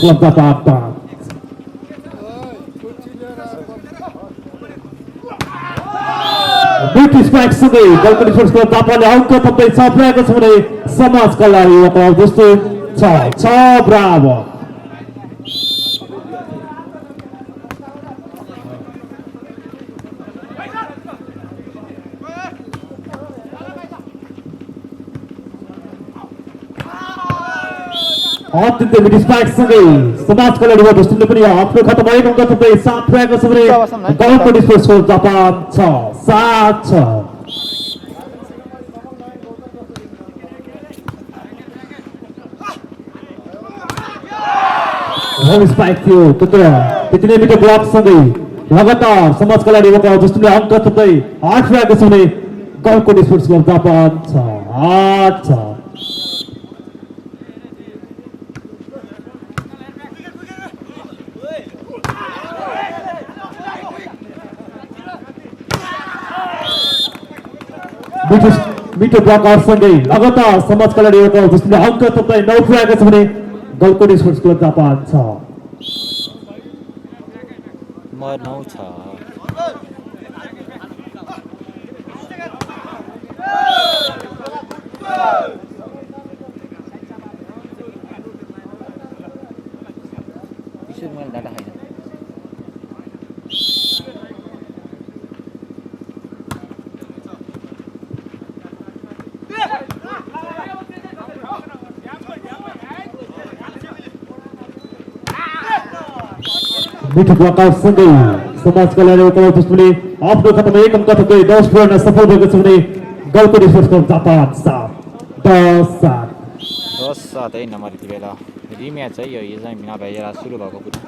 Club Japan. British Strike सँगै Golden Sports Club जापानले अङ्क थप्दै छ पुर्याएको छ भने समाज कल्याण युवा क्लब जस्तो 6 बराबर। अत्यन्तै मिठी स्ट्राइक सँगै समाज कल्याण युवा जस्तोले पनि आफ्नो खातामा एक अङ्क थप्दै 7 पुर्याएको छ भने Golden Sports Club Japan 6-7 home strike थियो त्यति नै मिठो ब्लक सँगै लगातार समाज कल्याण युवा क्लब जस्तोले अङ्क थप्दै 8 पुर्याएको छ भने Golden Sports Club जापान 6-8 मिठो ब्लक सँगै लगातार समाज कल्याण युवा क्लब जस्तोले अङ्क थप्दै 9 पुर्याएको छ भने Golden Sports Club जापान 6 9 छ। मैले डाटा खाइन मिठो ब्लक सँगै समाज कल्याण युवा क्लब जस्तोले आफ्नो खातामा एक अङ्क थप्दै 10 पुर्याउन सफल भएको छ भने Golden Sports Club जापान 7-10-7 10-7 है नम्बर यति बेला रिम्याच है यो चाहिँ नभएर सुरु भएको कुरा।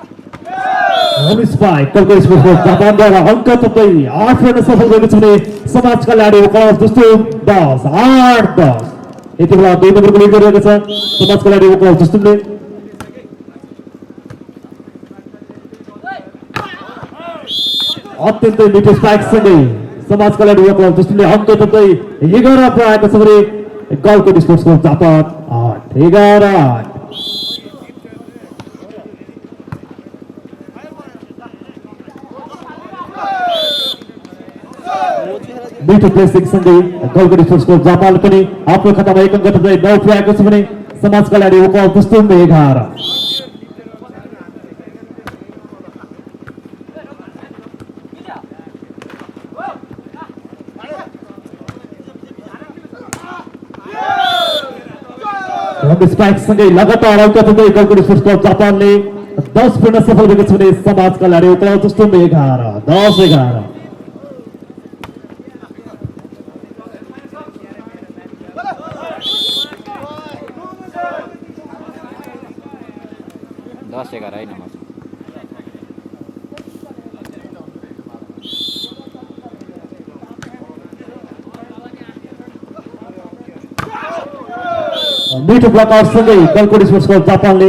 Home strike Golden Sports Club जापानद्वारा अङ्क थप्दै 8 पुर्याउन सफल भएको छ भने समाज कल्याण युवा क्लब जस्तो 10-8-10 यति बेला 2 नम्बरको लिड गरिरहेको छ समाज कल्याण युवा क्लब जस्तोले। अत्यन्तै मिठो स्ट्राइक सँगै समाज कल्याण युवा क्लब जस्तोले अङ्क थप्दै 11 पुर्याएको छ भने Golden Sports Club जापान 8-11 मिठो प्लेसिङ सँगै Golden Sports Club जापानले पनि आफ्नो खातामा एक अङ्क थप्दै 9 पुर्याएको छ भने समाज कल्याण युवा क्लब जस्तो 11 स्ट्राइक सँगै लगातार अङ्क थप्दै Golden Sports Club जापानले 10 पुर्याउन सफल भएको छ भने समाज कल्याण युवा क्लब जस्तो 11 10-11 10-11 है नम्बर मिठो ब्लक सँगै Golden Sports Club जापानले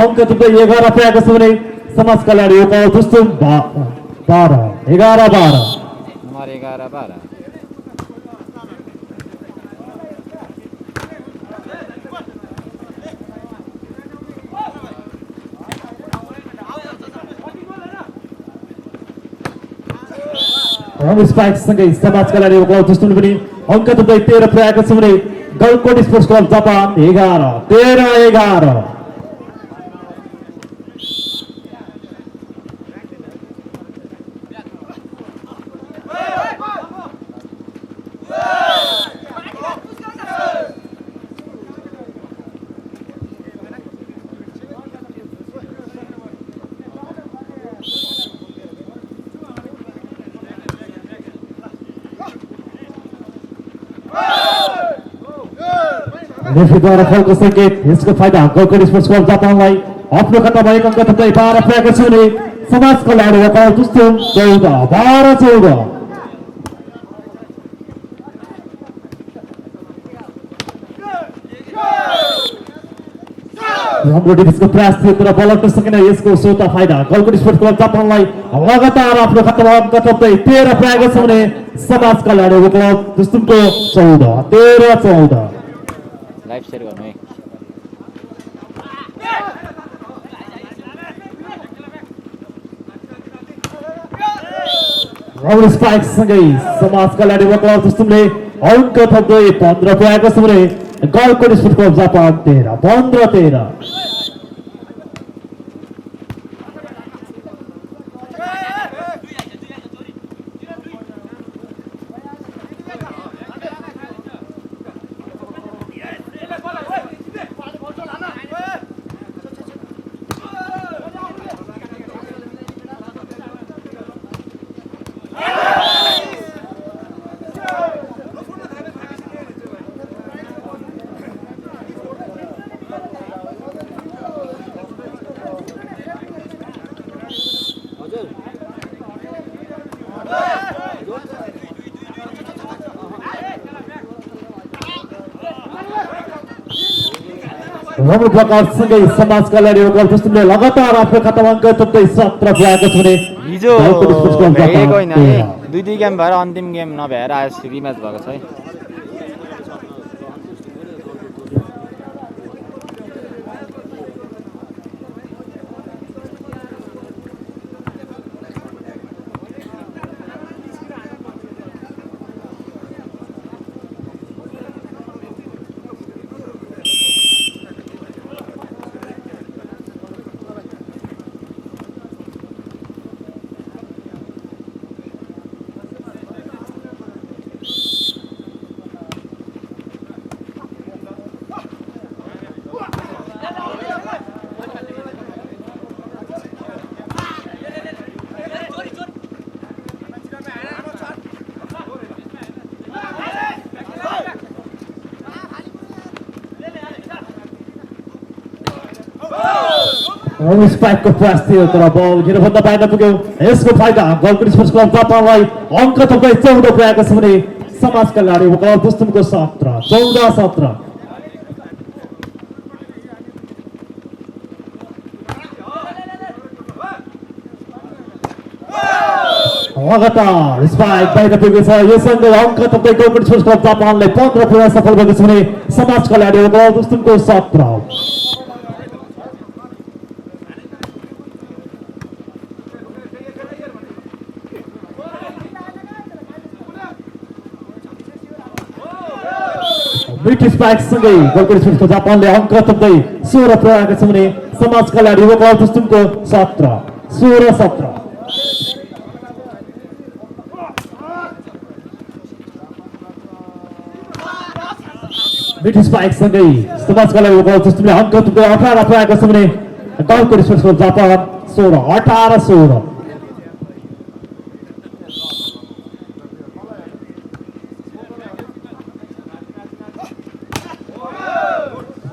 अङ्क थप्दै 11 पुर्याएको छ भने समाज कल्याण युवा क्लब जस्तो 12-11-12 नम्बर 11-12 होम स्ट्राइक सँगै समाज कल्याण युवा क्लब जस्तोले पनि अङ्क थप्दै 13 पुर्याएको छ भने Golden Sports Club जापान 11-13-11 रेफ्रीद्वारा फलको सङ्केत यसको फाइदा Golden Sports Club जापानलाई आफ्नो खातामा एक अङ्क थप्दै 12 पुर्याएको छ भने समाज कल्याण युवा क्लब जस्तो 14-12-14 राम्रो डिफेन्सको प्रयास थियो तर बल अट्न सकेन यसको सोता फाइदा Golden Sports Club जापानलाई लगातार आफ्नो खातामा अङ्क थप्दै 13 पुर्याएको छ भने समाज कल्याण युवा क्लब जस्तो 14-13-14 लाइभ शेयर गर्नु है राउन्ड स्ट्राइक सँगै समाज कल्याण युवा क्लब दुस्तुमले अङ्क थप्दै 15 पुर्याएको छ भने गलकोट स्पोर्ट्स क्लब जापान 13 राम्रो प्रकारसँगै समाज कल्याण युवा क्लब दुस्तुमले लगातार आफ्नो खातामा अङ्क थप्दै 17 पुर्याएको छ भने हिजो गलकोट स्पोर्ट्स क्लब जापान भेटेको होइन है 13 दुई गेम भएर अन्तिम गेम नभएर आज रिम्याच भएको छ है स्पाइकको प्रयास थियो तर बल गिरभन्दा बाहिर पुग्यो यसको फाइदा गलकोट स्पोर्ट्स क्लब जापानलाई अङ्क थप्दै 14 पुर्याएको छ भने समाज कल्याण युवा क्लब दुस्तुमको 14 लगातार स्पाइक बाहिर पुगेको छ योसँगै अङ्क थप्दै गलकोट स्पोर्ट्स क्लब जापानले 15 पुर्याउन सफल भएको छ भने समाज कल्याण युवा क्लब दुस्तुमको 17 ब्रिटिश स्पाइक सँगै गलकोट स्पोर्ट्स क्लब जापानले अङ्क थप्दै 16 पुर्याएको छ भने समाज कल्याण युवा क्लब दुस्तुमको 16 ब्रिटिश स्पाइक सँगै समाज कल्याण युवा क्लब दुस्तुमले अङ्क थप्दै 18 पुर्याएको छ भने गलकोट स्पोर्ट्स क्लब जापान 16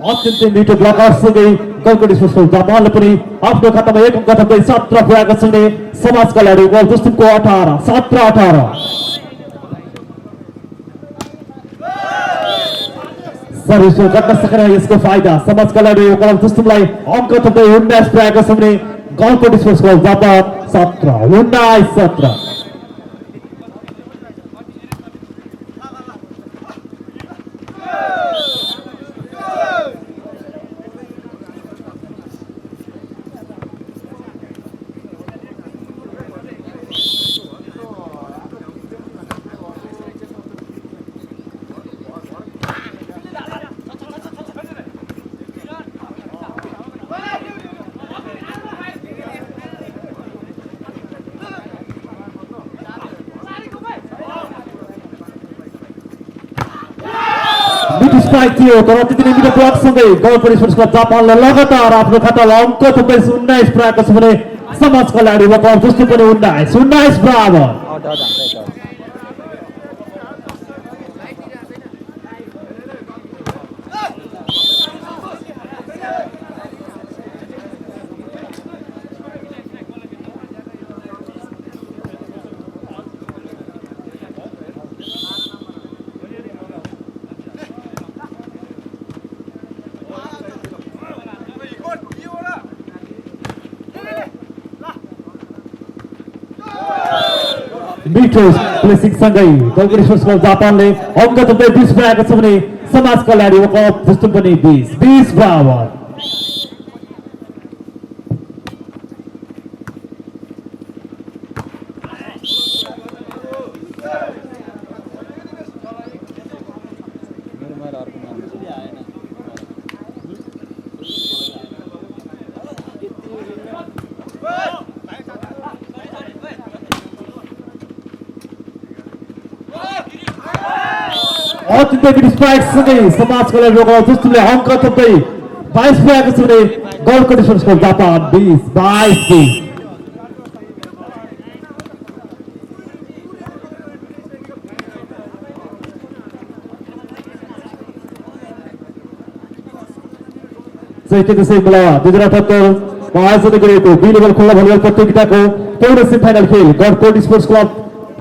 अत्यन्तै मिठो ब्लकरसँगै गलकोट स्पोर्ट्स क्लब जापानले पनि आफ्नो खातामा एक अङ्क थप्दै 17 पुर्याएको छ भने समाज कल्याण युवा क्लब दुस्तुमको 18 सर्भिस गर्न सकेन यसको फाइदा समाज कल्याण युवा क्लब दुस्तुमलाई अङ्क थप्दै 19 पुर्याएको छ भने Galkot sports club Japan 17 strike थियो तर त्यति नै मिठो ब्लकसँगै गलकोट स्पोर्ट्स क्लब जापानले लगातार आफ्नो खातामा अङ्क थप्दै 19 पुर्याएको छ भने समाज कल्याण युवा क्लब दुस्तुम पनि 19 बराबर मिठो प्लेसिङ सँगै गलकोट स्पोर्ट्स क्लब जापानले अङ्क थप्दै 20 पुर्याएको छ भने समाज कल्याण युवा क्लब दुस्तुम पनि 20 बराबर अत्यन्तै मिड स्ट्राइक सँगै समाज कल्याण दुस्तुले अङ्क थप्दै 22 पुर्याएको छ भने गोल्ड कन्डिसन्सको जापान 20-22 चैत्य त्यसै बेला 2078 आयोजना गरिएको बी लेभल खुल्ला भलिबल प्रतियोगिताको पहिलो सेमिफाइनल खेल गडकोट स्पोर्ट्स क्लब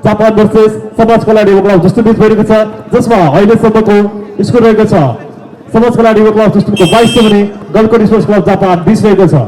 जापान भर्सेस समाज कल्याण युवा क्लब जस्तो बीच भइरहेको छ, जसमा अहिलेसम्मको स्कोर रहेको छ समाज कल्याण युवा क्लब जस्तोको 22 भने गडकोट स्पोर्ट्स क्लब जापान 20 रहेको छ।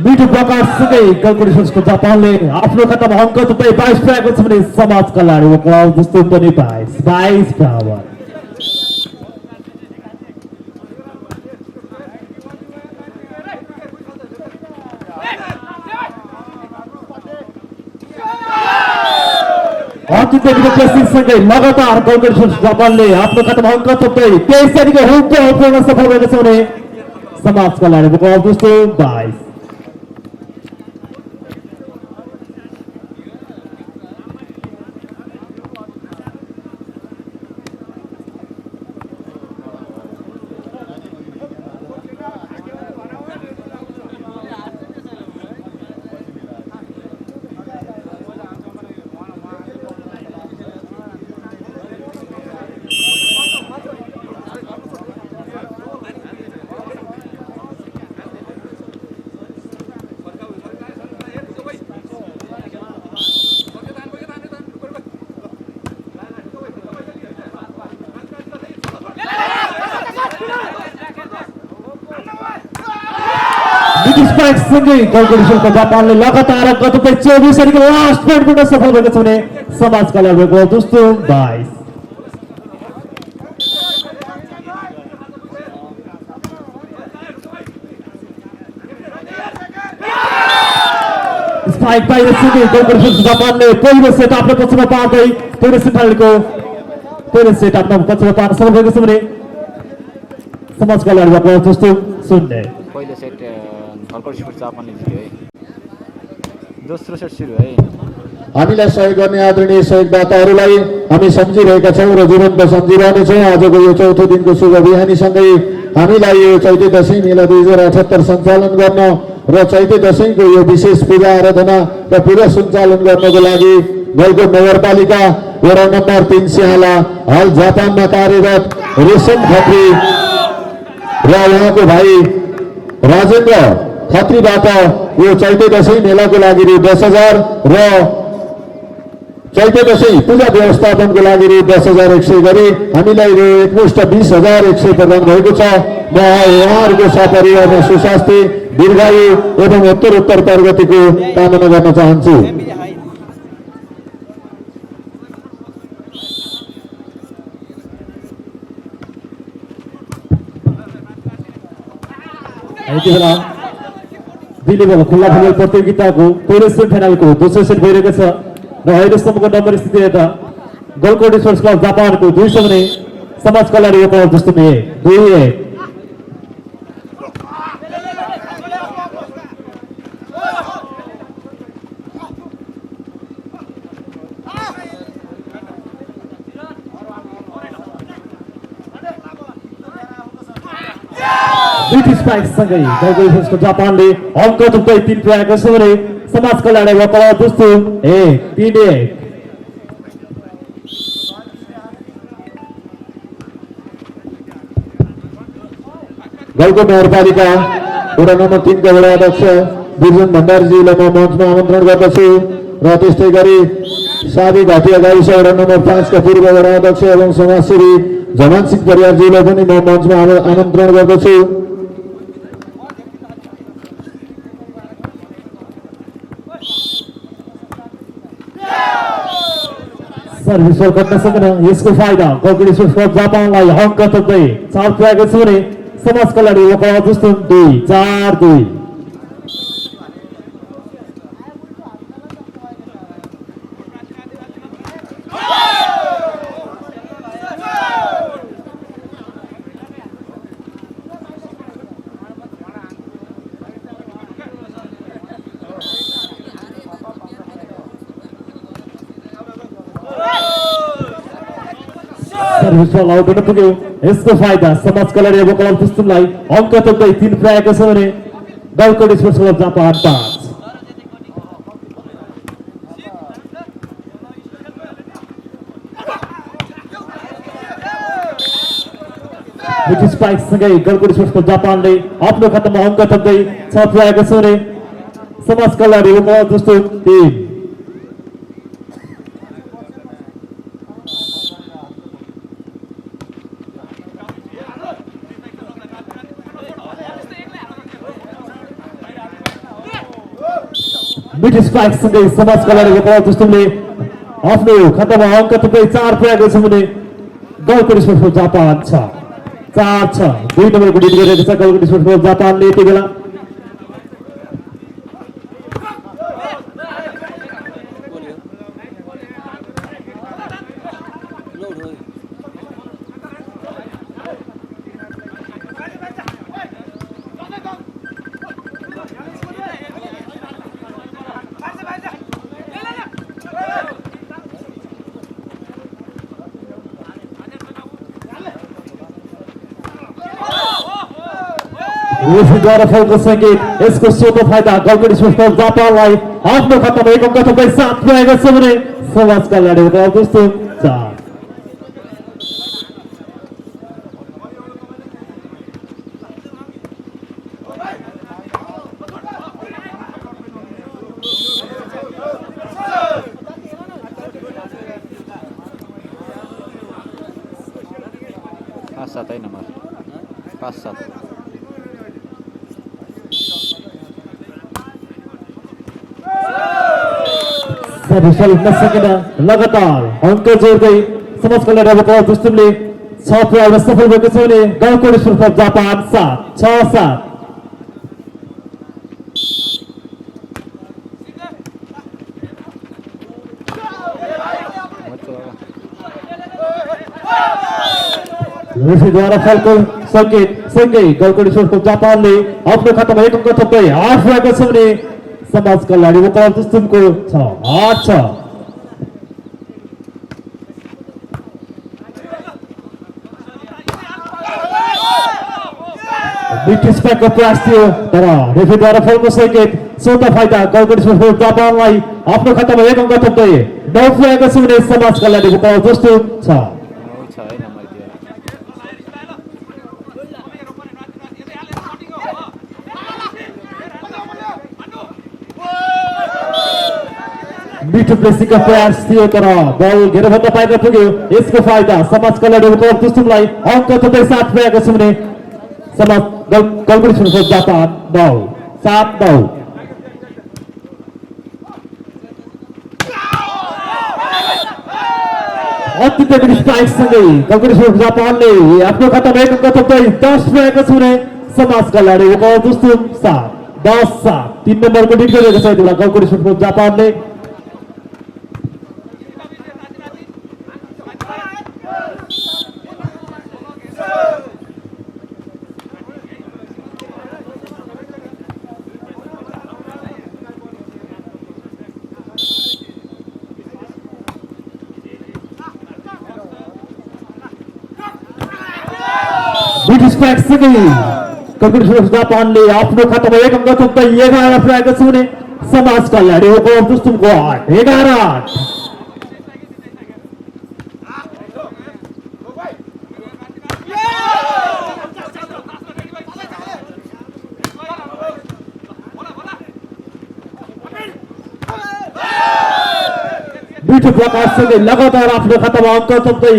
मिठो प्रकाशसँगै गलकोट जापानले आफ्नो खातामा अङ्क थुप्रै 22 पुर्याएको छ भने समाज कल्याण युवा क्लब जस्तो पनि 22 बराबर। अत्यन्तै मिठो प्लेसिङसँगै लगातार गलकोट जापानले आफ्नो खातामा अङ्क थुप्रै 23 तारिकको हुम्पो पुर्याउन सफल भएको छ भने समाज कल्याण युवा क्लब जस्तो 22। सँगै गलकोट जापानले लगातार गत 24 तारिकको लास्ट पोइन्ट गर्न सफल भएको छ भने समाज कल्याण युवा क्लब जस्तो 22। स्पाइक बाहिर सँगै गलकोट जापानले पहिलो सेट आफ्नो पक्षमा पार्दै पहिलो सेट आफ्नो पक्षमा पार्न सफल भएको छ भने समाज कल्याण युवा क्लब जस्तो 0। पहिलो सेट गलकोट स्पोर्ट्स जापानले जित्यो है। दोस्रो सेट सुरु है। हामीलाई सहयोग गर्ने आदरणीय सहयोगदाताहरूलाई हामी सम्झिरहेका छौँ र जीवन्त सम्झिरहनेछौँ। आजको यो चौथो दिनको शुभ बिहानीसँगै हामीलाई यो चैते दशैं मेला 2078 सञ्चालन गर्न र चैते दशैंको यो विशेष पूजा आराधना र पूजा सञ्चालन गर्नको लागि गलकोट नगरपालिका वडा नम्बर 3 सिंहला हाल जापानमा कार्यरत रेशम खत्री र उहाँको भाइ राजेन्द्र खत्रीबाट यो चैते दशैं मेलाको लागि रु 10,000 र चैते दशैं पूजा व्यवस्थापनको लागि रु 10,100 गरी हामीलाई रु एकमुष्ट 20,100 प्रदान भएको छ। म उहाँहरूको सपरिवारमा सुस्वास्थ्य दीर्घायु एवं उत्तरोत्तर प्रगतिको कामना गर्न चाहन्छु। यति बेला दिल्लीको खुल्ला फुटबल प्रतियोगिताको पहिलो सेमिफाइनलको दोस्रो सेट भइरहेको छ र अहिलेसम्मको नम्बर स्थिति हेर्दा गलकोट स्पोर्ट्स क्लब जापानको 200 भने समाज कल्याण युवा क्लब जस्तो 2-1। सँगै गलकोट जापानले अङ्क थुप्रै 3 पुर्याएको छ भने समाज कल्याण युवा क्लब जस्तो 3-1। गलकोट नगरपालिका वडा नम्बर 3 का वडा अध्यक्ष बिर्जन भण्डारीजीलाई म मञ्चमा आमन्त्रण गर्दछु र त्यस्तै गरी सादी घाटिया गाविस वडा नम्बर 5 का पूर्व वडा अध्यक्ष एवं समाजसेवी जमान सिंह परियारजीलाई पनि म मञ्चमा आमन्त्रण गर्दछु। सर्भिस गर्न सकेन यसको फाइदा गलकुट स्पोर्ट्स जापानलाई अङ्क थप्दै 4 पुर्याएको छ भने समाज कल्याणी वकाल दुस्तुम 2-4-2 सर्भिस बल आउट हुन पुग्यो यसको फाइदा समाज कल्याणी वकाल दुस्तुमलाई अङ्क थप्दै 3 पुर्याएको छ भने Galkot sports club Japan 5 British spike सँगै गलकुट स्पोर्ट्स क्लब जापानले आफ्नो खातामा अङ्क थप्दै 6 पुर्याएको छ भने समाज कल्याणी वकाल दुस्तुम 3 ब्रिटिश स्पाइक सँगै समाज कल्याणी वकाल दुस्तुमले आफ्नो खातामा अङ्क थप्दै 4 पुर्याएको छ भने गलकुट स्पोर्ट्स क्लब जापान 4-6 2 नम्बरको डिड गरेको छ गलकुट स्पोर्ट्स क्लब जापानले यति बेला रेफ्रीद्वारा फलको सङ्केत यसको सोतो फाइदा गलकुट स्पोर्ट्स क्लब जापानलाई आफ्नो खातामा 1 अङ्क थप्दै 7 पुर्याएको छ भने समाज कल्याणी वकाल दुस्तुम 4 5-7 है नम्बर 5-7 सर्भिस बल हुन सकेन लगातार अङ्क जोड्दै समाज कल्याणी वकाल दुस्तुमले 6 पुर्याउन सफल भएको छ भने गलकुट स्पोर्ट्स क्लब जापान 7-6-7 रेफ्रीद्वारा फलको सङ्केत सँगै गलकुट स्पोर्ट्स क्लब जापानले आफ्नो खातामा 1 अङ्क थप्दै 8 पुर्याएको छ भने समाज कल्याणी वकाल दुस्तुमको 6-8-6 ब्रिटिश स्पाइकको प्रयास थियो तर रेफ्रीद्वारा फलको सङ्केत सोतो फाइदा गलकुट स्पोर्ट्स क्लब जापानलाई आफ्नो खातामा 1 अङ्क थप्दै 9 पुर्याएको छ भने समाज कल्याणी वकाल दुस्तुम 6 है नम्बर दिएर मिठो प्लेसिङको प्रयास थियो तर बल घेरभन्दा बाहिर पुग्यो यसको फाइदा समाज कल्याणी वकाल दुस्तुमलाई अङ्क थप्दै 7 पुर्याएको छ भने समाज गलकुट स्पोर्ट्स क्लब जापान 9-7-9 अत्यन्तै ब्रिटिश स्पाइक सँगै गलकुट स्पोर्ट्स जापानले आफ्नो खातामा 1 अङ्क थप्दै 10 पुर्याएको छ भने समाज कल्याणी वकाल दुस्तुम 7-10-7 3 नम्बरको डिड गरेको छ यति बेला गलकुट स्पोर्ट्स क्लब जापानले ब्रिटिश स्पाइक सँगै गलकुट स्पोर्ट्स जापानले आफ्नो खातामा 1 अङ्क थप्दै 11 पुर्याएको छ भने समाज कल्याणी वकाल दुस्तुमको 8-11-8 मिठो प्रकाशसँगै लगातार आफ्नो खातामा अङ्क थप्दै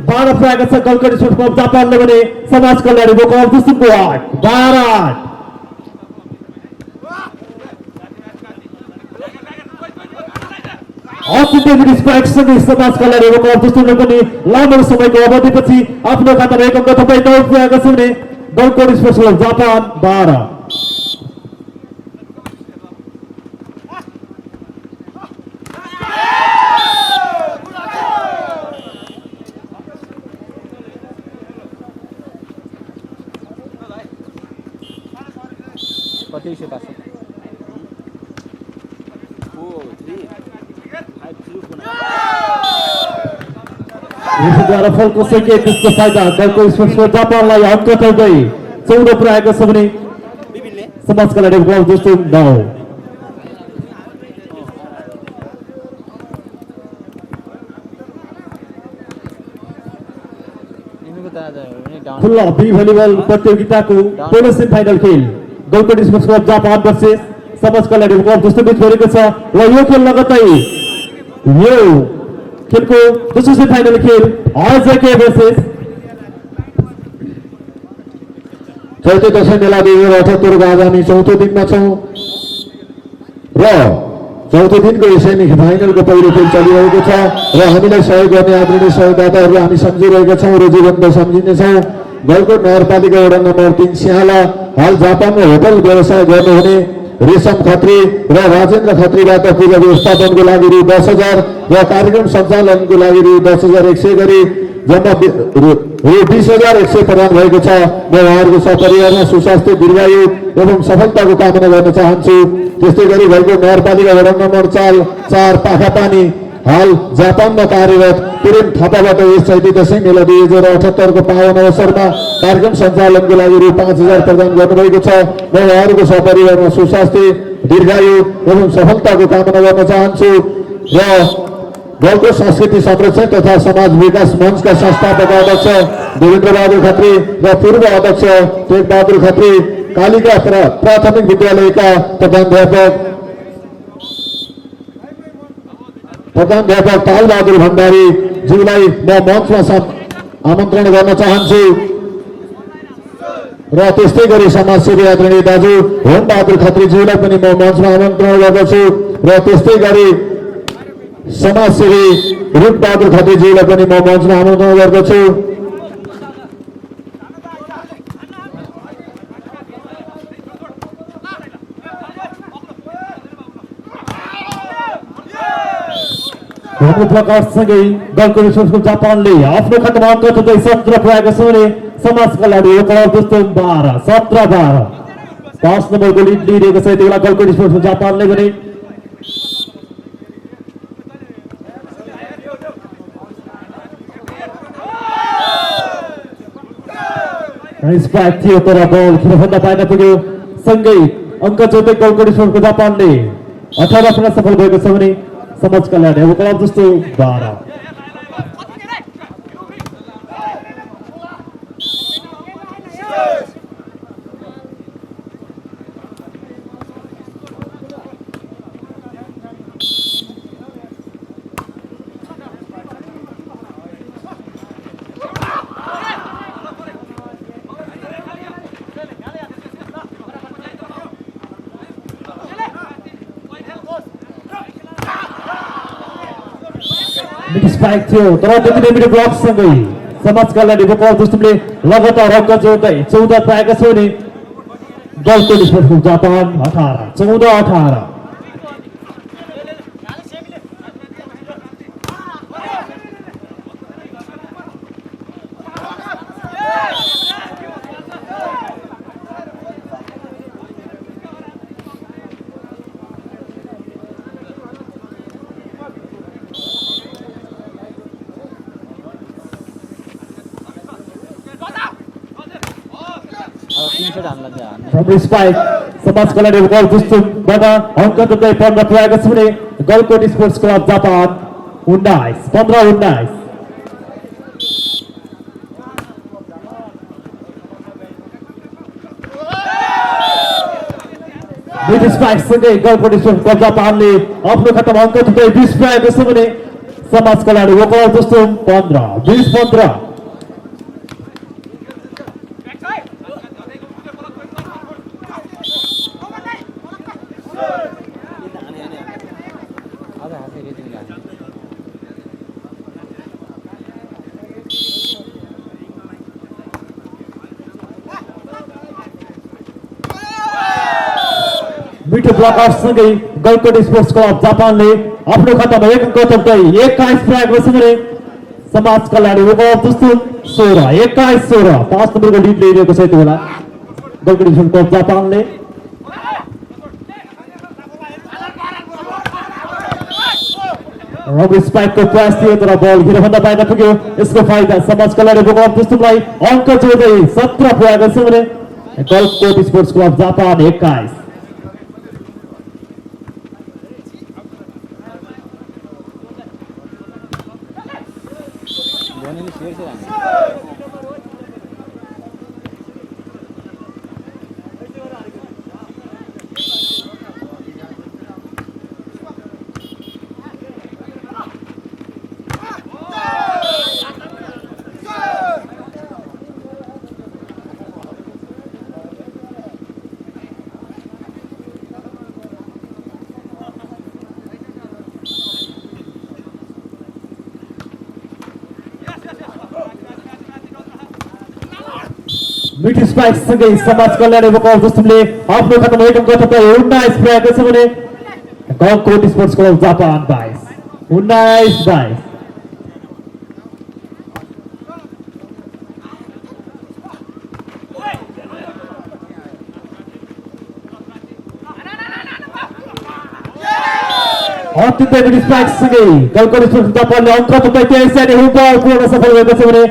12 पुर्याएको छ गलकुट स्पोर्ट्स क्लब जापानले भने समाज कल्याणी वकाल दुस्तुमको 8-12-8 5-7 अत्यन्तै स्पाइकसँगै समाज कल्याणको कप दुस्तुमले पनि लामो समयको अवधिपछि आफ्नो खातामा एक अङ्क थपै 9 पुगेका छन् भने गलकोट स्पोर्ट्स क्लब जापान 12। कति सुट आछ यसद्वारा फलको सङ्केत त्यसको फाइदा गलकोट स्पोर्ट्स क्लब जापानलाई अङ्क थप्दै 14 पुर्याएको छ भने समाज कल्याण क्लब दुस्तुम 9। तिमीको त आज नि डाउन खुल्ला बी भलिबल प्रतियोगिताको पहिलो सेमिफाइनल खेल Galkot sports club Japan versus समाज कल्याण क्लब दुस्तुम बीच भएको छ र यो खेल लगत्तै यो खेलको दोस्रो सेमिफाइनल खेल आजके वर्सेस चौथो दशैं मेला 2078 को आज हामी चौथो दिनमा छौँ र चौथो दिनको यो सेमिफाइनलको पहिलो खेल चलिरहेको छ र हामीलाई सहयोग गर्ने आदरणीय सहयोगदाताहरू हामी सम्झिरहेका छौँ र जीवनमा सम्झिनेछौँ। गलकोट नगरपालिका वडा नम्बर 3 सिंहाला हाल जापानमा होटल व्यवसाय गर्नुहुने रेशम खत्री र राजेन्द्र खत्रीबाट पूजा व्यवस्थापनको लागि रु 10,000 र कार्यक्रम सञ्चालनको लागि रु 10,100 गरी जम्मा रु 20,100 प्रदान भएको छ। म उहाँहरूको सपरिवारमा सुस्वास्थ्य दीर्घायु एवं सफलताको कामना गर्न चाहन्छु। त्यस्तै गरी गलकोट नगरपालिका वडा नम्बर 4 पाखापानी हाल जापानमा कार्यरत प्रेम थापाबाट यस चैती दशैं मेला 2078 को पावन अवसरमा कार्यक्रम सञ्चालनको लागि रु 5,000 प्रदान गर्नुभएको छ। म उहाँहरूको सपरिवारमा सुस्वास्थ्य दीर्घायु एवं सफलताको कामना गर्न चाहन्छु र गलकोट संस्कृति संरक्षण तथा समाज विकास मञ्चका संस्थापक अध्यक्ष देवेन्द्र बहादुर खत्री र पूर्व अध्यक्ष टेक बहादुर खत्री, कालिका प्राथमिक विद्यालयका प्रधान ताल बहादुर भण्डारी ज्यूलाई म मञ्चमा आमन्त्रण गर्न चाहन्छु र त्यस्तै गरी समाजसेवी आदरणीय दाजु होम बहादुर खत्रीज्यूलाई पनि म मञ्चमा आमन्त्रण गर्दछु र त्यस्तै गरी समाजसेवी रूप बहादुर खत्रीज्यूलाई पनि म मञ्चमा आमन्त्रण गर्दछु। प्रकाशसँगै गलकोट स्पोर्ट्स जापानले आफ्नो खातामा अङ्क थप्दै 17 पुर्याएको छ भने समाज कल्याण क्लब दुस्तुम 12 17-12 5 नम्बरको लिड लिइरहेको छ। यति बेला गलकोट स्पोर्ट्स जापानले भने स्पाइक थियो तर बल खेलभन्दा बाहिर पुग्यो। सँगै अङ्क जोड्दै गलकोट स्पोर्ट्स जापानले 18 पुरा सफल भएको छ भने समाज कल्याण क्लब दुस्तुम 12। स्पाइक थियो तर त्यति नै मिडल ब्लकसँगै समाज कल्याण क्लब दुस्तुमले लगातार अङ्क जोड्दै 14 पाएका छ भने गलकोट स्पोर्ट्स जापान 18 14-18। स्पाइक समाज कल्याण क्लब दुस्तुमबाट अङ्क जोड्दै 15 पुर्याएको छ भने Galkot sports club Japan 19 15-19। Mid spike सँगै गलकोट स्पोर्ट्स क्लब जापानले आफ्नो खातामा अङ्क जोड्दै 20 पुर्याएको छ भने समाज कल्याण क्लब दुस्तुम 15-20-15। मिठो ब्लकआउटसँगै गलकोट स्पोर्ट्स क्लब जापानले आफ्नो खातामा 1 अङ्क थप्दै 21 प्रयोग गर्छ भने समाज कल्याण युवक दुस्तुम 16-21-16 5 नम्बरको लिड लिइरहेको छ यति बेला गलकोट स्पोर्ट्स क्लब जापानले। रवि स्पाइकको प्रयास थियो तर बल हिरोभन्दा बाहिर पुग्यो। यसको फाइदा समाज कल्याण युवक दुस्तुमलाई अङ्क जोड्दै 17 प्रयोग गर्छ भने गलकोट स्पोर्ट्स क्लब जापान 21। धोनीले फेरि जाने मिठो स्पाइक सँगै समाज कल्याण युवक दुस्तुमले आफ्नो खातामा 1 अङ्क थप्दै 19 प्रयोग गर्छ भने गलकोट स्पोर्ट्स क्लब जापान 22-19-22। अत्यन्तै मिठो स्पाइक सँगै गलकोट स्पोर्ट्स जापानले अङ्क थप्दै 23 अनि हुबल पूर्ण सफल भएको छ भने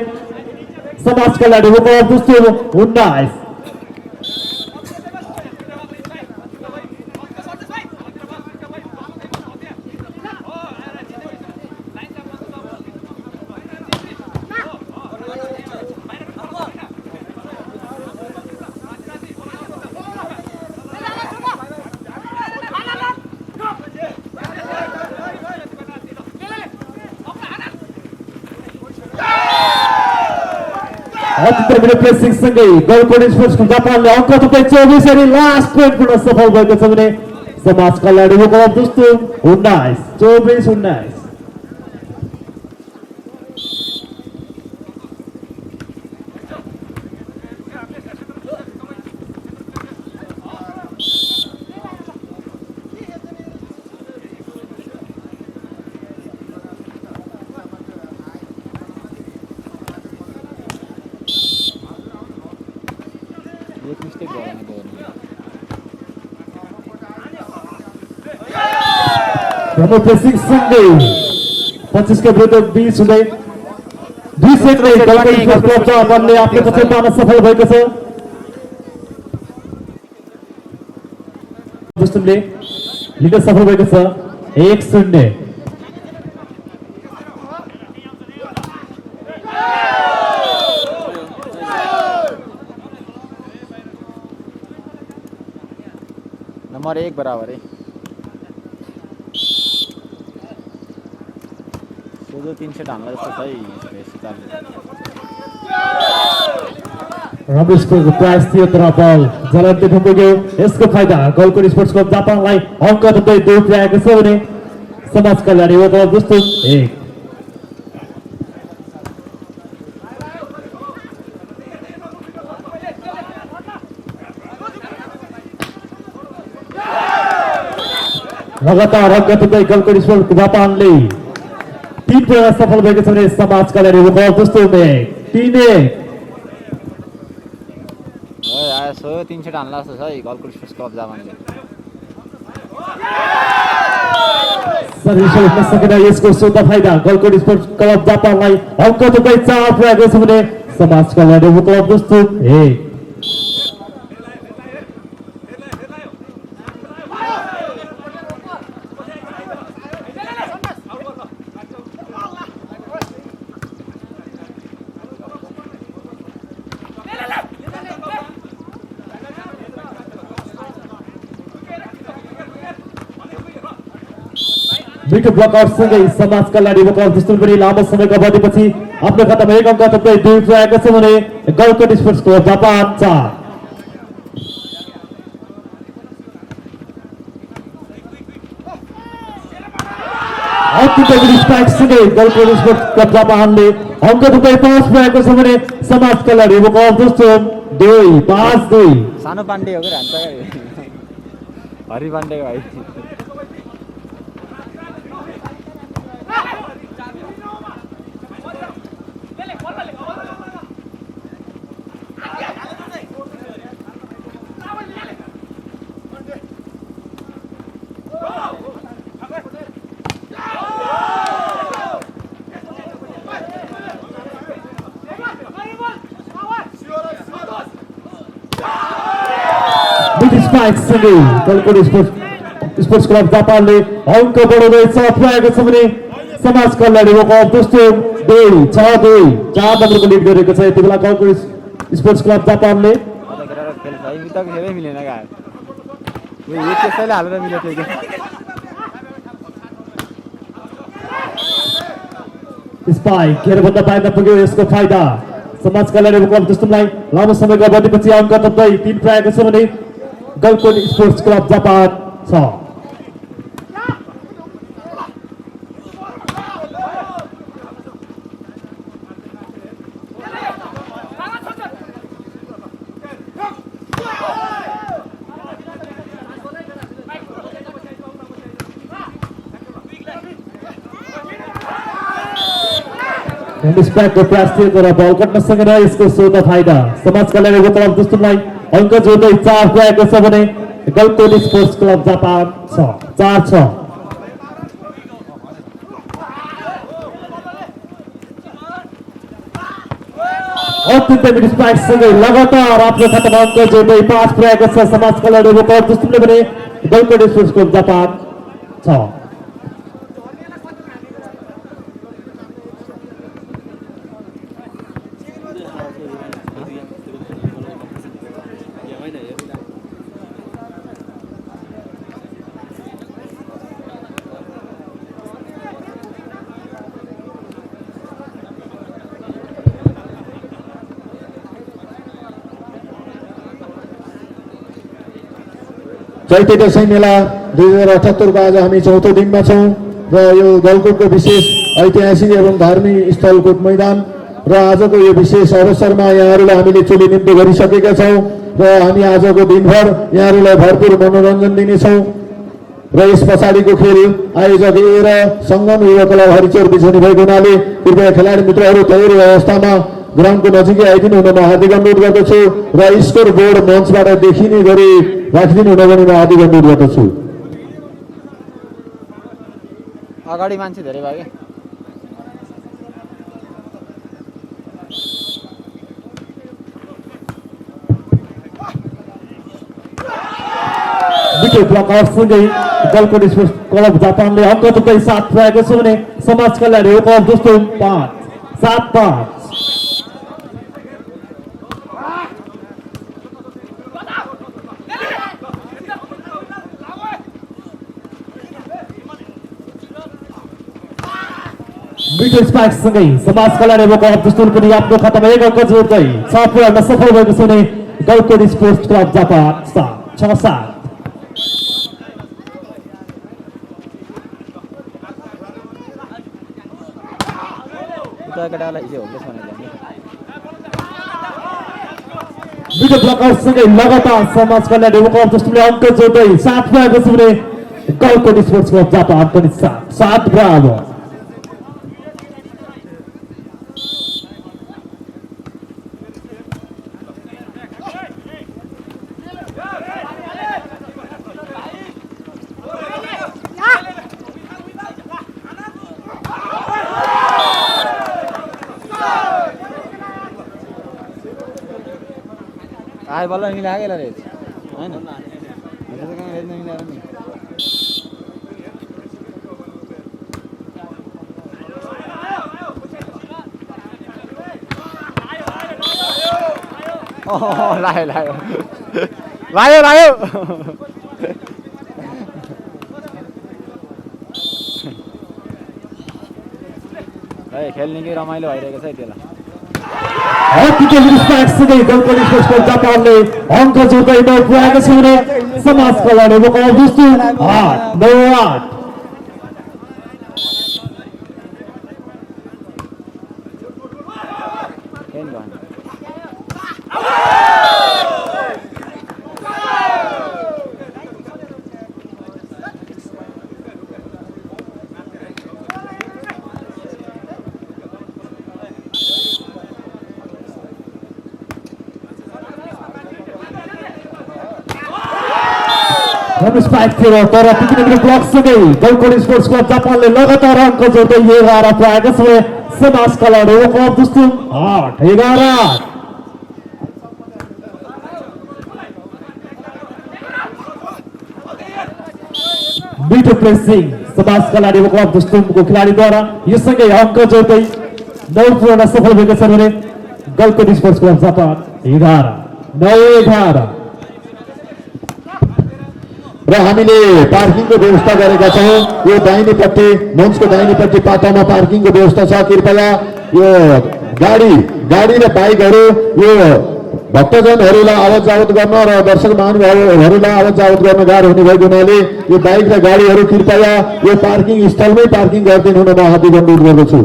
समाज कल्याण युवक दुस्तुम 19। अत्यन्तै मिठो प्लेसिङ सँगै गलकोट स्पोर्ट्स जापानले अङ्क थप्दै 24 अनि लास्ट पोइन्ट पूर्ण सफल भएको छ भने समाज कल्याण युवक दुस्तुम 19-24-19। एक मिस्टेक भयो भने धोनी प्रमुख प्लेसिङ सँगै 25 के विरुद्ध 20 हुँदै 2 सेटले गलकोट स्पोर्ट्स क्लब जापानले आफ्नो कक्षामा पार्न सफल भएको छ। दुस्तुमले लिन सफल भएको छ 1-0। नंबर 1 बराबर है सोझो 3 सेट हान्ला जस्तो छ है सितारले। रमेशको प्रयास थियो तर बल जलन्ती पुग्यो। यसको फाइदा गलकोट स्पोर्ट्स क्लब जापानलाई अङ्क थप्दै 2 प्रयोग छ भने समाज कल्याण युवक दुस्तुम 1। लगातार अङ्क थप्दै गलकोट स्पोर्ट्स जापानले 3 प्रयोग सफल भएको छ भने समाज कल्याण युवक दुस्तुम 3-1। आयो सो 3 सेट हान्ला जस्तो छ है गलकोट स्पोर्ट्स क्लब जापानले। सर्भिस हुन सकेन। यसको सुधा फाइदा गलकोट स्पोर्ट्स क्लब जापानलाई अङ्क थप्दै 4 प्रयोग छ भने समाज कल्याण युवक दुस्तुम 1। मिठो ब्लकआउट सँगै समाज कल्याण युवक दुस्तुम पनि लामो समयको अवधिपछि आफ्नो खातामा 1 अङ्क थप्दै 2 प्रयोग छ भने गलकोट स्पोर्ट्स क्लब जापान 4। अत्यन्तै स्ट्राइक सँगै गलकोट स्पोर्ट्स क्लब जापानले अङ्क थप्दै 5 प्रयोग छ भने समाज कल्याण युवक दुस्तुम 2-5-2। सानो पाण्डे हो के हान्छ हरि पाण्डे भाइ स्ट्राइक सँगै गलकोट स्पोर्ट्स क्लब जापानले अङ्क बढाउँदैछ पुऱ्याएको छ भने समाज कल्याण वकअप दोस्रो 2-6-2 4 नम्बरको लिड गरेको छ यति बेला गलकोट स्पोर्ट्स क्लब जापानले खेलै मिलेन क्या यो त्यसैले हालेर मिलेको थियो स्पाइक घेरभन्दा बाहिर पुग्यो यसको फाइदा समाज कल्याण वकअप दोस्रोलाई लामो समयको अवधिपछि अङ्क थप्दै 3 पुऱ्याएको छ भने गलकोट स्पोर्ट्स क्लब जापान 6 स्पाइकको प्रयास थियो तर बल कट्न सकेन यसको सोध फाइदा समाज कल्याण वकअप दोस्रोलाई अङ्क जोड्दै 4 पुऱ्याएको छ भने गलकोट स्पोर्ट्स क्लब जापान 4-6 अत्यन्तै मिड स्पाइक सँगै लगातार आफ्नो खातामा अङ्क जोड्दै 5 पुऱ्याएको छ समाज कल्याण वकअप दोस्रोले भने गलकोट स्पोर्ट्स क्लब जापान 6 चैते दशैं मेला 2078 को आज हामी चौथो दिनमा छौं र यो गलकोटको विशेष ऐतिहासिक एवं धार्मिक स्थलकोट मैदान र आजको यो विशेष अवसरमा यहाँहरूलाई हामीले चुली निम्तो गरिसकेका छौं र हामी आजको दिनभर यहाँहरूलाई भरपूर मनोरञ्जन दिनेछौं र यस पछाडिको खेल आयोजक ए र संगम युवा क्लब हरिचौर बिछोनी भएको हुनाले कृपया खेलाडी मित्रहरू तयारी अवस्थामा ग्राउन्डको नजिकै आइदिनु हुन म हार्दिक अनुरोध गर्दछु र स्कोर बोर्ड मञ्चबाट देखिने गरी राखिदिनु हुन पनि म हार्दिक अनुरोध गर्दछु अगाडि मान्छे धेरै भयो के विकेट ब्लक आउट सँगै गलकोट स्पोर्ट्स क्लब जापानले अङ्क थप्दै 7 पुऱ्याएको छ भने समाज कल्याण वकअप दोस्रो 7-5 मिडल स्पाइक सँगै समाज कल्याण वकअप दोस्रो पनि आफ्नो खातामा 1 अङ्क जोड्दै 6 पुऱ्याउन सफल भएको छ भने Galkot sports club Japan 6-7 middle block सँगै लगातार समाज कल्याण वकअप दोस्रोले अङ्क जोड्दै 7 पुऱ्याएको छ भने गलकोट स्पोर्ट्स क्लब जापान पनि 7 बराबर आए बल्ल मिलाएको रे हैन त्यसो कहाँ रेड मिलाएर नि ओह लायो है खेल निकै रमाइलो भइरहेको छ त्यसलाई गलकोट स्पोर्ट्स क्लब जापानले अङ्क जोड्दै 9 पुऱ्याएको छ भने समाज कल्याण वकअप दोस्रो 8-9-8 हाम्रो स्पाइक थियो तर तिनीहरू ब्लकसँगै गलकोट स्पोर्ट्स क्लब जापानले लगातार अङ्क जोड्दै 11 पुऱ्याएका छन् समाज कला क्लब दुस्तुम 8-11 मिठो प्लेसिङ समाज कला क्लब दुस्तुमको खेलाडीद्वारा यो सँगै अङ्क जोड्दै 9 पुऱ्याउन सफल भएका छन् भने गलकोट स्पोर्ट्स क्लब जापान 11-9-11 र हामीले पार्किङको व्यवस्था गरेका छौँ यो दाहिनेपट्टि मञ्चको दाहिनेपट्टि पाटामा पार्किङको व्यवस्था छ कृपया यो गाडी र बाइकहरू यो भक्तजनहरूलाई आवत जावत गर्न र दर्शक महानुभावहरूलाई आवत जावत गर्न गाह्रो हुने भएको हुनाले यो बाइक र गाडीहरू कृपया यो पार्किङ स्थलमै पार्किङ गरिदिनु हुन म हार्दिक अनुरोध गर्दछु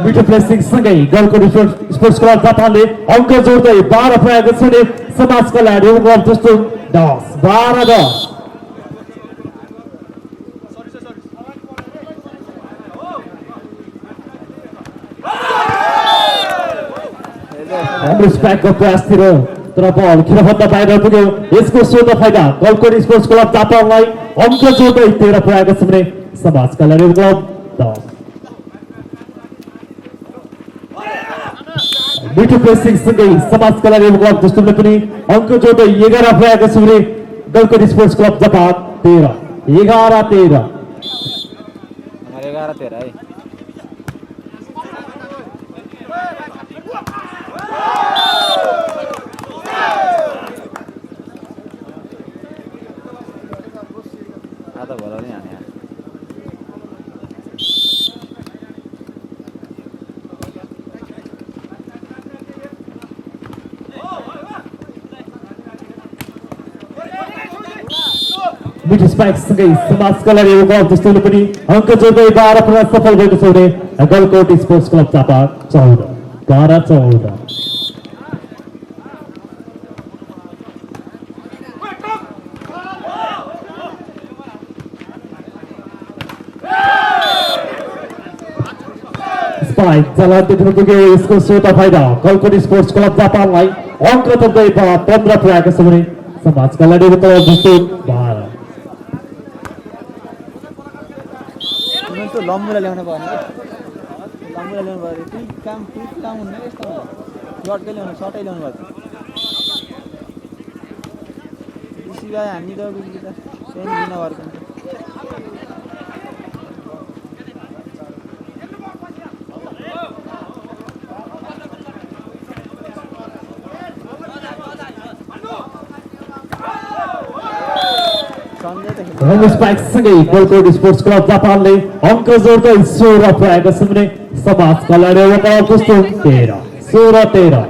मिठो प्लेसिङ सँगै गलकोट स्पोर्ट्स क्लब जापानले अङ्क जोड्दै 12 पुऱ्याएको छ भने समाज कला क्लब दुस्तुम 10-12 हाम्रो स्पाइकको प्रयासतिर तर बल खेलभन्दा बाहिर पुग्यो यसको स्वतः फाइदा गलकोट स्पोर्ट्स क्लब जापानलाई अङ्क जोड्दै 13 पुऱ्याएको छ भने समाज कला क्लब 10 मिठो प्लेसिङ सँगै समाज कला क्लब दुस्तुमले पनि अङ्क जोड्दै 11 पुऱ्याएको छ भने गलकोट स्पोर्ट्स क्लब जापान 13-11-13 हमारे 11-13 है आता बोला नहीं आने यार मिठो स्पाइक सँगै समाज कला क्लब दुस्तुमले पनि अङ्क जोड्दै 12 पुऱ्याउन सफल भएको छ भने Galkot sports club Japan 14-12-14 spike जलान्तिर पुग्यो यसको स्वतः फाइदा गलकोट स्पोर्ट्स क्लब जापानलाई अङ्क तोड्दै 15 पुऱ्याएको छ भने समाज कला क्लब दुस्तुम 12 तो लम्बुला ल्याउनु पर्ने लम्बुला ल्याउनु पर्यो त्यही काम हुन्न यस्तो सर्टकै ल्याउनु सर्टै ल्याउनु पर्छ सिधा हान्ने त त्यही दिन गर्छ होम स्पाइक सँगै गलकोट स्पोर्ट्स क्लब जापानले अङ्क जोड्दै 16 पुऱ्याएको छ भने समाज कला क्लब दुस्तुम 13-16-13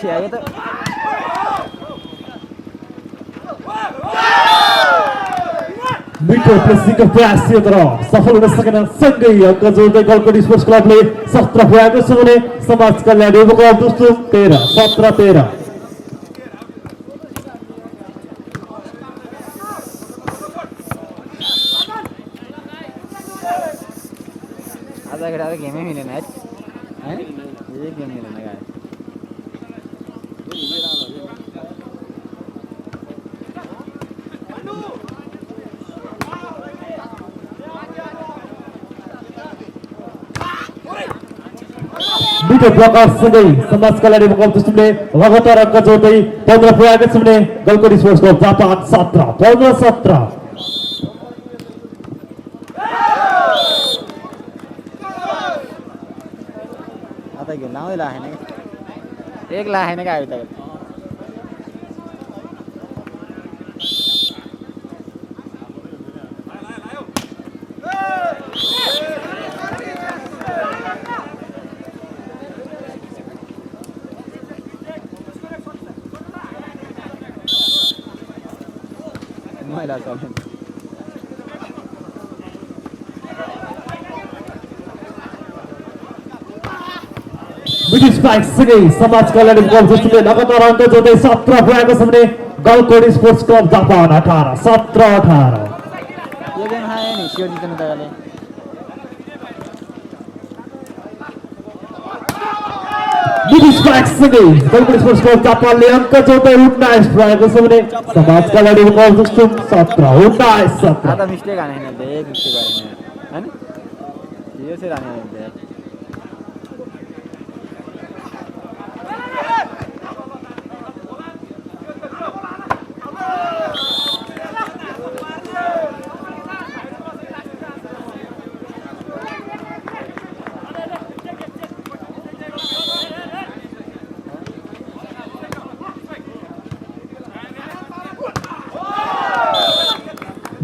छ्या त मिठो प्लेसिङको प्रयास थियो तर सफल हुन सकेन सँगै अङ्क जोड्दै गलकोट स्पोर्ट्स क्लबले 17 पुऱ्याएको छ भने समाज कल्याण क्लब दुस्तुम 13-17-13 आज खेळा गेमै मिलेन है एक गेम मिलेन काय मिठो ब्लकर सँगै समाज कल्याण क्लब दुस्तुमले लगातार अङ्क जोड्दै 15 पुऱ्याएको छ भने गलकोट स्पोर्ट्स क्लब जापान 17-15-17 आता घेऊन लावून दिला आहे ना एक ला आहे ना काय होता महिला चालेल ब्रिटिश स्ट्राइक सँगै समाज कल्याण क्लब दृष्टिले लगातार अङ्क जोड्दै 17 पुर्याएको छ भने गलकोट स्पोर्ट्स क्लब जापान 18 17-18 यो गेम हाए नि सियो जित्नु तगाले ब्रिटिश स्ट्राइक सँगै गलकोट स्पोर्ट्स क्लब जापानले अङ्क जोड्दै 19 पुर्याएको छ भने समाज कल्याण क्लब दृष्टि 17-19-17 आता मिस्टेक आने हैं ना एक मिस्टेक आने हैं है ना ये से आने हैं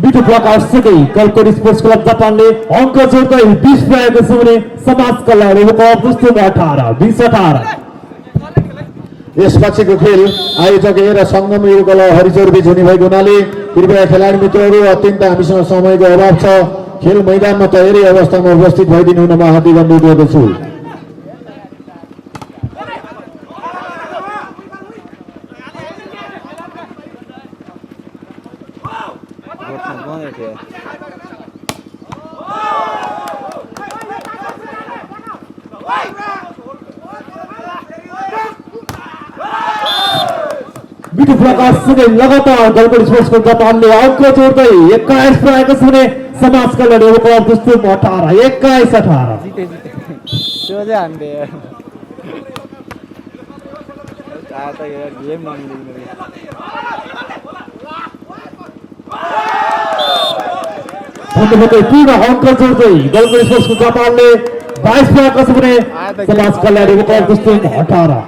बिटु ब्लक सँगै गलकोट स्पोर्ट्स क्लब जापानले अङ्क जोड्दै 20 पुर्याएको छ भने समाज कल्याण क्लब दृष्टि 18-20-18 यसपछिको खेल आयोजक र सङ्गम युगल हरिचौर बीच हुने भएको हुनाले कृपया खेलाडी मित्रहरू अत्यन्त हामीसँग समयको अभाव छ खेल मैदानमा तयारी अवस्थामा उपस्थित भइदिनु हुन म हार्दिक अनुरोध गर्दछु बिटु ब्लक सँगै लगातार गलकोट स्पोर्ट्स क्लब जापानले अङ्क जोड्दै 21 पुर्याएको छ भने समाज कल्याण क्लब दृष्टि 18-21-18 जीते त्यो चाहिँ हान्थे आता यार गेम नमिल्ने भन्दै पुरा अङ्क जोड्दै गलकोट स्पोर्ट्स क्लब जापानले 22 पुर्याएको छ भने समाज कल्याण क्लब दृष्टि 18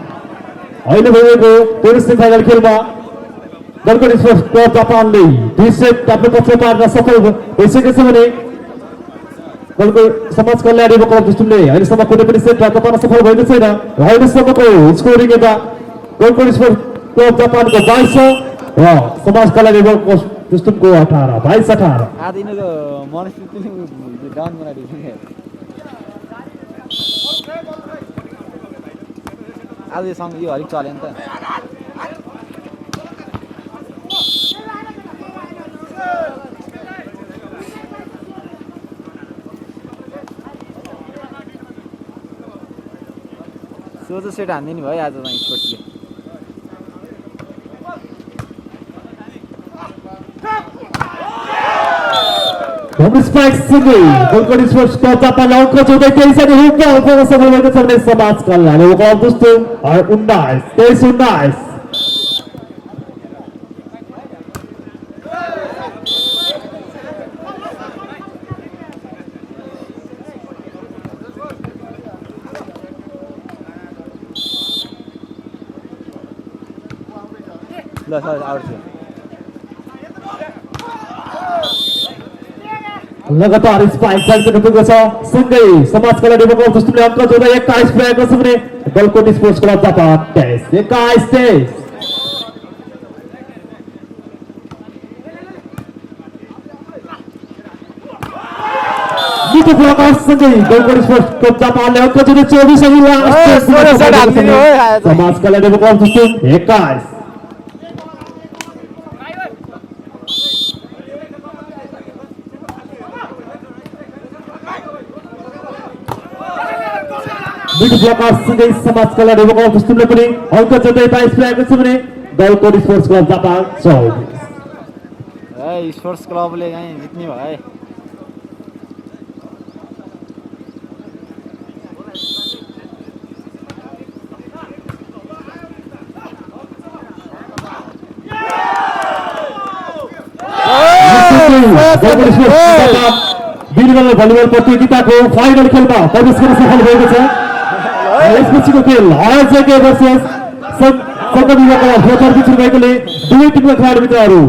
अहिले भएको पुरुष सेमिफाइनल खेलमा गलकोट स्पोर्ट्स क्लब जापानले 2 सेट आफ्नो पक्ष पार्न सफल भइसकेको छ भने गलकोट समाज कल्याण क्लब दृष्टिले अहिलेसम्म कुनै पनि सेट प्राप्त गर्न सफल भएको छैन अहिलेसम्मको स्कोरिङ यता गलकोट स्पोर्ट्स क्लब जापानको 22 छ र समाज कल्याण क्लब दृष्टिको 18 22-18 आज यिनीको मनस्थिति डाउन बनाइदिन्छ आज यो सँग यो हरिक चल्यो नि त सो चाहिँ सेट हान्दिने भयो आज चाहिँ स्पोर्ट्सले होम स्ट्राइक सँगै गलकोट स्पोर्ट्स क्लब जापानले अङ्क जोड्दै 23 हुन सफल भएको छ भने समाज कल्याण क्लब दृष्टि 19-23-19 ल सर आउँछु लगातार स्पाइक जान्छ पुगेको छ सँगै समाज कल्याण क्लब दृष्टिले अङ्क जोड्दै 21 पुर्याएको छ भने गलकोट स्पोर्ट्स क्लब जापान 23-21-23 बिटु ब्लक सँगै गलकोट स्पोर्ट्स क्लब जापानले अङ्क जोड्दै 24 अघि लास्ट समाज कल्याण क्लब दृष्टि 21 बिटु ब्लक सँगै समाज कल्याण क्लब दृष्टिले पनि अङ्क जोड्दै 22 पुर्याएको छ भने Galkot sports club Japan 24 sports क्लबले चाहिँ जित्ने भयो है वीरगल भलिबल प्रतियोगिताको फाइनल खेलमा प्रवेश गर्न सफल भएको छ यसपछिको खेल आयोजक वर्सेस सङ्गम युवा क्लब बिच भएकोले दुवै टिमका खेलाडी मित्रहरू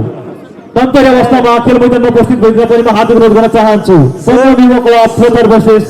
तन्तरी अवस्थामा खेल मैदानमा उपस्थित भइदिन पनि म हार्दिक अनुरोध गर्न चाहन्छु सङ्गम युवा क्लब वर्सेस